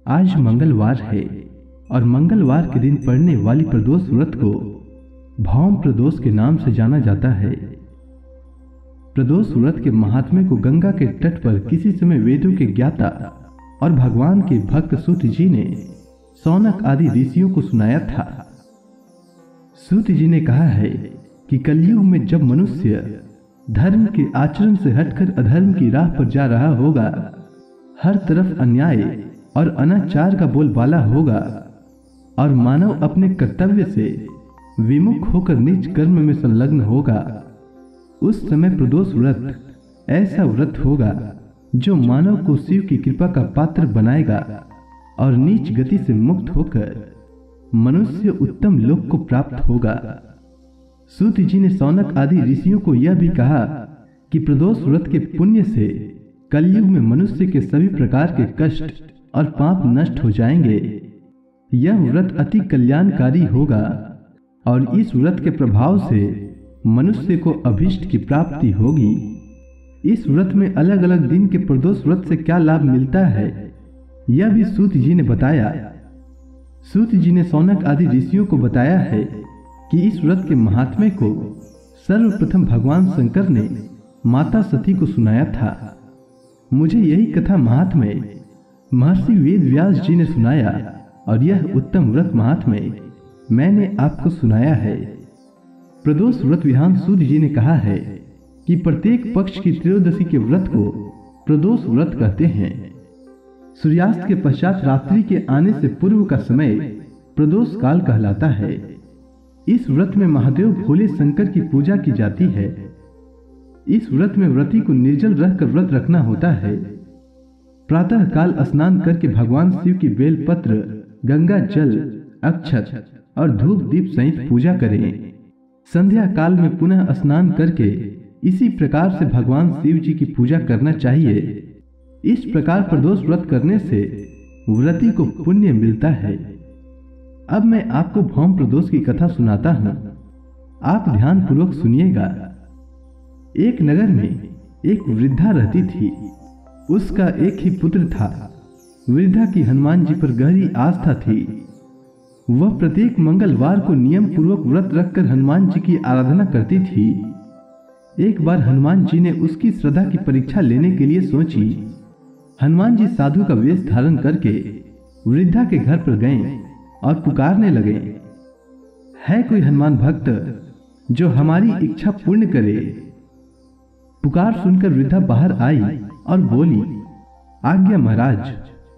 आज मंगलवार है और मंगलवार के दिन पड़ने वाली प्रदोष व्रत को भौम प्रदोष के नाम से जाना जाता है। प्रदोष व्रत के महात्म्य को गंगा के तट पर किसी समय वेदों के ज्ञाता और भगवान के भक्त सूत जी ने सौनक आदि ऋषियों को सुनाया था। सूत जी ने कहा है कि कलयुग में जब मनुष्य धर्म के आचरण से हटकर अधर्म की राह पर जा रहा होगा, हर तरफ अन्याय और अनाचार का बोलबाला होगा और मानव अपने कर्तव्य से विमुख होकर नीच कर्म में संलग्न होगा, उस समय प्रदोष व्रत ऐसा व्रत होगा जो मानव को शिव की कृपा का पात्र बनाएगा और नीच गति से मुक्त होकर मनुष्य उत्तम लोक को प्राप्त होगा। सूत जी ने सौनक आदि ऋषियों को यह भी कहा कि प्रदोष व्रत के पुण्य से कलयुग में मनुष्य के सभी प्रकार के कष्ट और पाप नष्ट हो जाएंगे। यह व्रत अति कल्याणकारी होगा और इस व्रत के प्रभाव से मनुष्य को अभीष्ट की प्राप्ति होगी। इस व्रत में अलग अलग दिन के प्रदोष व्रत से क्या लाभ मिलता है, यह भी सूत जी ने बताया। सूत जी ने सौनक आदि ऋषियों को बताया है कि इस व्रत के महात्म्य को सर्वप्रथम भगवान शंकर ने माता सती को सुनाया था। मुझे यही कथा महात्म्य महर्षि वेद व्यास जी ने सुनाया और यह उत्तम व्रत महात्म्य मैंने आपको सुनाया है। प्रदोष व्रत विधान सूत जी ने कहा है कि प्रत्येक पक्ष की त्रयोदशी के व्रत को प्रदोष व्रत कहते हैं। सूर्यास्त के पश्चात रात्रि के आने से पूर्व का समय प्रदोष काल कहलाता है। इस व्रत में महादेव भोले शंकर की पूजा की जाती है। इस व्रत में व्रती को निर्जल रहकर व्रत रखना होता है। प्रातः काल स्नान करके भगवान शिव की बेलपत्र, गंगा जल, अक्षत और धूप दीप सहित पूजा करें। संध्या काल में पुनः स्नान करके इसी प्रकार से भगवान शिव जी की पूजा करना चाहिए। इस प्रकार प्रदोष व्रत करने से व्रती को पुण्य मिलता है। अब मैं आपको भौम प्रदोष की कथा सुनाता हूं, आप ध्यान पूर्वक सुनिएगा। एक नगर में एक वृद्धा रहती थी। उसका एक ही पुत्र था। वृद्धा की हनुमान जी पर गहरी आस्था थी। वह प्रत्येक मंगलवार को नियम पूर्वक व्रत रखकर हनुमान जी की आराधना करती थी। एक बार हनुमान जी ने उसकी श्रद्धा की परीक्षा लेने के लिए सोची। हनुमान जी साधु का वेश धारण करके वृद्धा के घर पर गए और पुकारने लगे, है कोई हनुमान भक्त जो हमारी इच्छा पूर्ण करे। पुकार सुनकर वृद्धा बाहर आई और बोली, आज्ञा महाराज,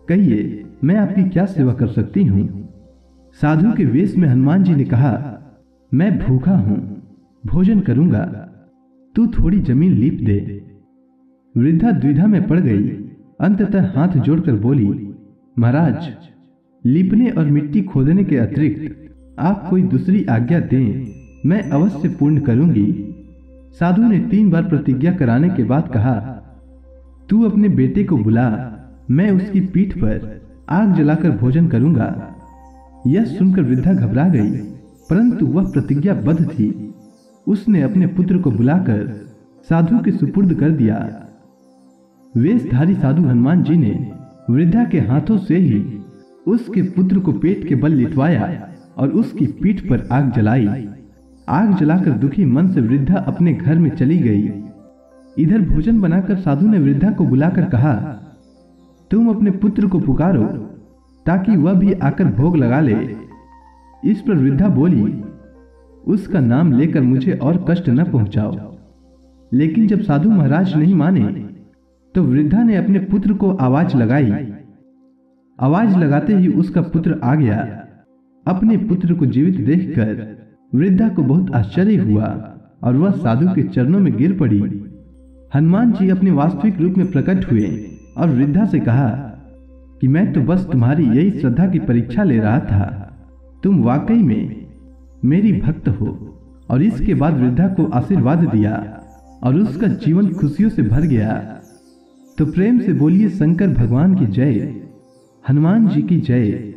कहिए मैं आपकी क्या सेवा कर सकती हूँ। साधु के वेश में हनुमान जी ने कहा, मैं भूखा हूँ, भोजन करूंगा, तू थोड़ी जमीन लीप दे। वृद्धा द्विधा में पड़ गई। अंततः हाथ जोड़कर बोली, महाराज, लीपने और मिट्टी खोदने के अतिरिक्त आप कोई दूसरी आज्ञा दें, मैं अवश्य पूर्ण करूंगी। साधु ने 3 बार प्रतिज्ञा कराने के बाद कहा, तू अपने बेटे को बुला, मैं उसकी पीठ पर आग जलाकर भोजन करूंगा। यह सुनकर वृद्धा घबरा गई, परंतु वह प्रतिज्ञाबद्ध थी। उसने अपने पुत्र को बुलाकर साधु के सुपुर्द कर दिया। वेशधारी साधु हनुमान जी ने वृद्धा के हाथों से ही उसके पुत्र को पेट के बल लिटवाया और उसकी पीठ पर आग जलाई। आग जलाकर दुखी मन से वृद्धा अपने घर में चली गई। इधर भोजन बनाकर साधु ने वृद्धा को बुलाकर कहा, तुम अपने पुत्र को पुकारो ताकि वह भी आकर भोग लगा ले। इस पर वृद्धा बोली, उसका नाम लेकर मुझे और कष्ट न पहुंचाओ। लेकिन जब साधु महाराज नहीं माने तो वृद्धा ने अपने पुत्र को आवाज लगाई। आवाज लगाते ही उसका पुत्र आ गया। अपने पुत्र को जीवित देखकर वृद्धा को बहुत आश्चर्य हुआ और वह साधु के चरणों में गिर पड़ी। हनुमान जी अपने वास्तविक रूप में प्रकट हुए और वृद्धा से कहा कि मैं तो बस तुम्हारी यही श्रद्धा की परीक्षा ले रहा था, तुम वाकई में मेरी भक्त हो। और इसके बाद वृद्धा को आशीर्वाद दिया और उसका जीवन खुशियों से भर गया। तो प्रेम से बोलिए शंकर भगवान की जय, हनुमान जी की जय।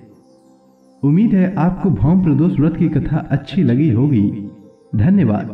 उम्मीद है आपको भौम प्रदोष व्रत की कथा अच्छी लगी होगी। धन्यवाद।